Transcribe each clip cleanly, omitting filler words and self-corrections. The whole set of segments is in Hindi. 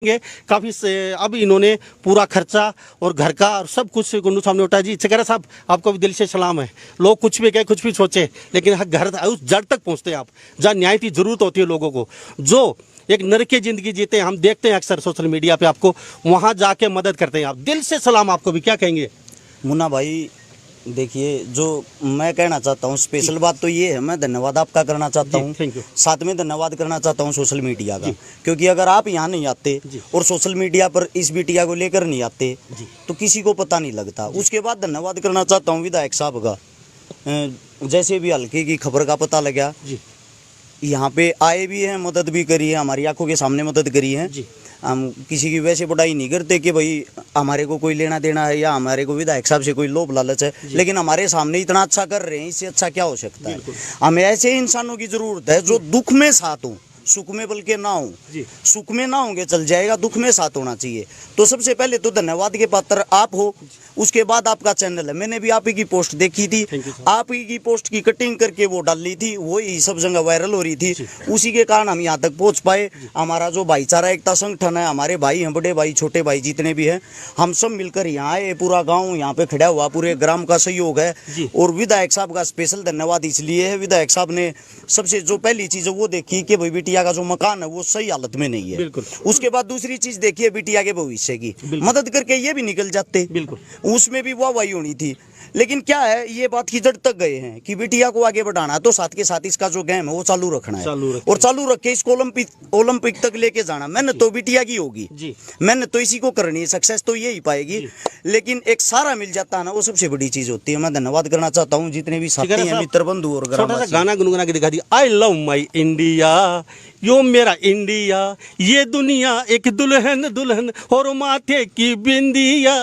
काफी अब इन्होंने पूरा खर्चा और घर का और सब कुछ गुन्नू साहब ने उठाया। जी चकेरा साहब, आपको भी दिल से सलाम है। लोग कुछ भी कहे, कुछ भी सोचे, लेकिन घर उस जड़ तक पहुंचते हैं आप, जहाँ न्याय की जरूरत होती है लोगों को, जो एक नरक की जिंदगी जीते हैं। हम देखते हैं अक्सर सोशल मीडिया पे आपको, वहां जाके मदद करते हैं आप। दिल से सलाम आपको भी। क्या कहेंगे मुन्ना भाई? देखिए, जो मैं कहना चाहता हूँ, स्पेशल बात तो ये है, मैं धन्यवाद आपका करना चाहता हूँ। साथ में धन्यवाद करना चाहता हूँ सोशल मीडिया का, क्योंकि अगर आप यहाँ नहीं आते और सोशल मीडिया पर इस बिटिया को लेकर नहीं आते तो किसी को पता नहीं लगता। उसके बाद धन्यवाद करना चाहता हूँ विधायक साहब का, जैसे भी हल्के की खबर का पता लगा, यहाँ पे आए भी हैं, मदद भी करी है, हमारी आंखों के सामने मदद करी है। हम किसी की वैसे बढ़ाई नहीं करते कि भाई हमारे को कोई लेना देना है या हमारे को विधायक साहब से कोई लोभ लालच है, लेकिन हमारे सामने इतना अच्छा कर रहे हैं, इससे अच्छा क्या हो सकता है। हमें ऐसे इंसानों की जरूरत है जो दुख में साथ हो, सुख में बल्कि ना हो। सुख में ना होंगे चल जाएगा, दुख में साथ होना चाहिए। तो सबसे पहले तो धन्यवाद के पात्र आप हो, उसके बाद आपका चैनल है। मैंने भी आप ही की पोस्ट देखी थी, आप ही की पोस्ट की कटिंग करके वो डाली थी, वही सब जगह वायरल हो रही थी। उसी के कारण हम यहाँ तक पहुँच पाए। हमारा जो भाईचारा एकता संगठन है, हमारे भाई हैं, बड़े भाई छोटे भाई जितने भी हैं, हम सब मिलकर यहाँ आए। पूरा गाँव यहाँ पे खड़ा हुआ, पूरे ग्राम का सहयोग है। और विधायक साहब का स्पेशल धन्यवाद इसलिए है, विधायक साहब ने सबसे जो पहली चीज़ वो देखी कि भाई बिटिया का जो मकान है वो सही हालत में नहीं है। उसके बाद दूसरी चीज देखिए बिटिया के भविष्य की, मदद करके ये भी निकल जाते, उसमें भी वाहवाही होनी थी। लेकिन क्या है, ये बात की जड़ तक गए हैं कि बिटिया को आगे बढ़ाना है, तो साथ के साथ इसका जो गेम है वो चालू रखना है, और चालू रख के इसको ओलंपिक तक लेके जाना। मेहनत तो बिटिया की होगी, मेहनत तो इसी को करनी है, सक्सेस तो यही पाएगी। लेकिन एक सारा मिल जाता है ना, वो सबसे बड़ी चीज होती है। मैं धन्यवाद करना चाहता हूँ जितने भी साथी हैं, मित्र बंधु और गाना गुनगुना के दिखा दिया। आई लव माई इंडिया, यो मेरा इंडिया, ये दुनिया एक दुल्हन दुल्हन और माथे की बिंदिया।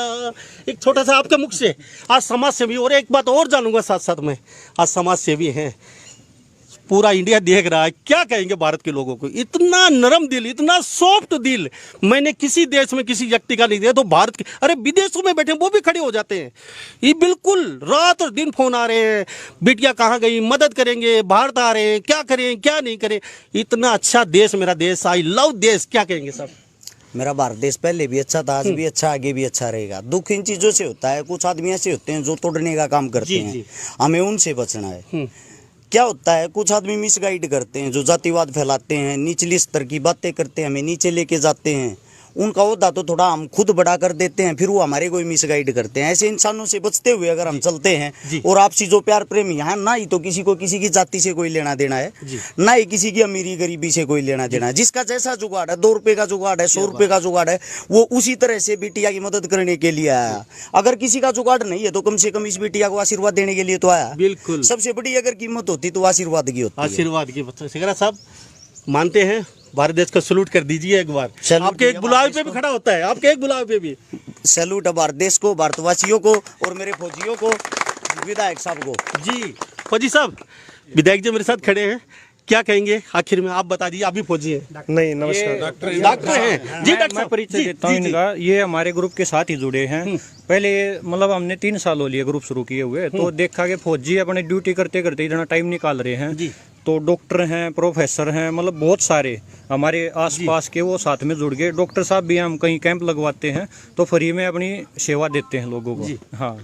एक छोटा सा आपके मुख से, आज समाज सेवी, और एक बात और जानूंगा साथ साथ में, आज समाज सेवी हैं, पूरा इंडिया देख रहा है। क्या कहेंगे भारत के लोगों को? इतना नरम दिल, इतना सॉफ्ट दिल मैंने किसी देश में किसी व्यक्ति का नहीं दिया। तो भारत के, अरे विदेशों में बैठे वो भी खड़े हो जाते हैं। ये बिल्कुल रात और दिन फोन आ रहे हैं, बिटिया कहाँ गई, मदद करेंगे, भारत आ रहे हैं, क्या करें क्या नहीं करें। इतना अच्छा देश मेरा देश, आई लव देश। क्या कहेंगे सब? मेरा भारत देश पहले भी अच्छा था, आज भी अच्छा, आगे भी अच्छा रहेगा। दुख इन चीजों से होता है, कुछ आदमी ऐसे होते हैं जो तोड़ने का काम करते हैं, हमें उनसे बचना है। क्या होता है, कुछ आदमी मिसगाइड करते हैं, जो जातिवाद फैलाते हैं, निचली स्तर की बातें करते हैं, हमें नीचे लेके जाते हैं। उनका होता तो थोड़ा हम खुद बड़ा कर देते हैं, फिर वो हमारे को मिसगाइड करते हैं। ऐसे इंसानों से बचते हुए अगर हम चलते हैं, और आपसी जो प्यार प्रेम यहाँ ना ही तो किसी को किसी की जाति से कोई लेना देना है, ना ही किसी की अमीरी गरीबी से कोई लेना देना है। जिसका जैसा जुगाड़ है, 2 रुपए का जुगाड़ है, 100 रुपए का जुगाड़ है, वो उसी तरह से बिटिया की मदद करने के लिए आया। अगर किसी का जुगाड़ नहीं है तो कम से कम इस बिटिया को आशीर्वाद देने के लिए तो आया। बिल्कुल, सबसे बड़ी अगर कीमत होती तो आशीर्वाद की होती। आशीर्वाद की। शेखरा साहब मानते हैं, भारत देश का सैल्यूट कर दीजिए एक बार। आपके एक बुलावे पे भी खड़ा होता है, आपके एक बुलावे पे भी सैल्यूट है भारत देश को, भारतवासियों को, और मेरे फौजियों को, विधायक साहब को। जी फौजी साहब, विधायक जी मेरे साथ खड़े हैं, क्या कहेंगे आखिर में? आप बता दीजिए, आप भी फौजी हैं। नहीं, नमस्कार। डॉक्टर हैं जी। डॉक्टर मैं परिचय देता हूँ इनका। ये हमारे ग्रुप के साथ ही जुड़े हैं। पहले मतलब हमने 3 साल हो लिए ग्रुप शुरू किए हुए, तो देखा कि फौजी अपने ड्यूटी करते करते इतना टाइम निकाल रहे हैं। तो डॉक्टर हैं, प्रोफेसर हैं, मतलब बहुत सारे हमारे आसपास के वो साथ में जुड़ गए। डॉक्टर साहब भी हम कहीं कैंप लगवाते हैं तो फ्री में अपनी सेवा देते हैं लोगों को। हाँ,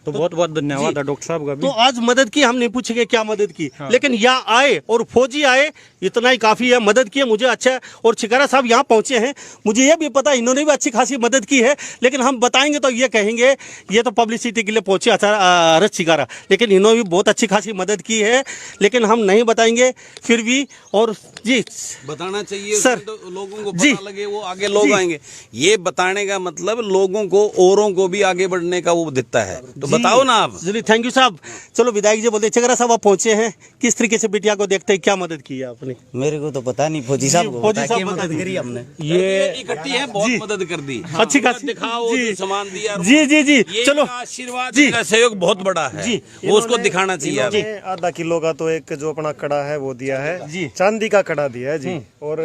तो बहुत बहुत धन्यवाद है डॉक्टर साहब का भी। तो आज मदद की, हम नहीं पूछेंगे क्या मदद की, लेकिन यहाँ आए और फौजी आए, इतना ही काफी है। मदद की है, मुझे अच्छा है। और चिकारा साहब यहाँ पहुंचे हैं, मुझे ये भी पता इन्होंने भी अच्छी खासी मदद की है। लेकिन हम बताएंगे तो ये कहेंगे ये तो पब्लिसिटी के लिए पहुंचे अरज चिकारा, लेकिन इन्होंने भी बहुत अच्छी खासी मदद की है, लेकिन हम नहीं बताएंगे फिर भी। और जी बताना चाहिए सर, तो लोगों को पता लगे, वो आगे लोग आएंगे। ये बताने का मतलब लोगों को, औरों को भी आगे बढ़ने का वो देता है। तो बताओ ना आप। चलिए, थैंक यू साहब। चलो विधायक जी बोलते, चिकारा साहब आप पहुंचे हैं, किस तरीके से बिटिया को देखते हैं, क्या मदद की है आपने? मेरे को तो पता नहीं, फौजी साहब को फौजी साहब मदद करी हमने। ये इकट्ठी है, बहुत मदद कर दी, अच्छी खासी दिखाओ, सामान दिया। जी जी जी, चलो आशीर्वाद का सहयोग बहुत बड़ा है जी, वो उसको दिखाना चाहिए। आधा किलो का तो एक जो अपना कड़ा है वो दिया है जी, चांदी का कड़ा दिया है जी, और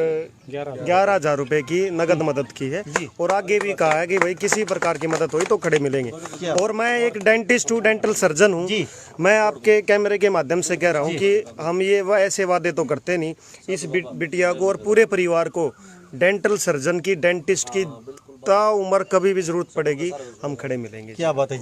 11,000 रुपए की नगद मदद की है। और आगे भी कहा है कि भाई किसी प्रकार की मदद हुई तो खड़े मिलेंगे। और मैं एक डेंटिस्ट हूँ, डेंटल सर्जन हूँ। मैं आपके कैमरे के माध्यम से कह रहा हूँ कि हम ये ऐसे वादे तो करते नहीं, इस बिटिया को और पूरे परिवार को डेंटल सर्जन की, डेंटिस्ट की, ता उम्र कभी भी जरूरत पड़ेगी हम खड़े मिलेंगे। क्या बात है।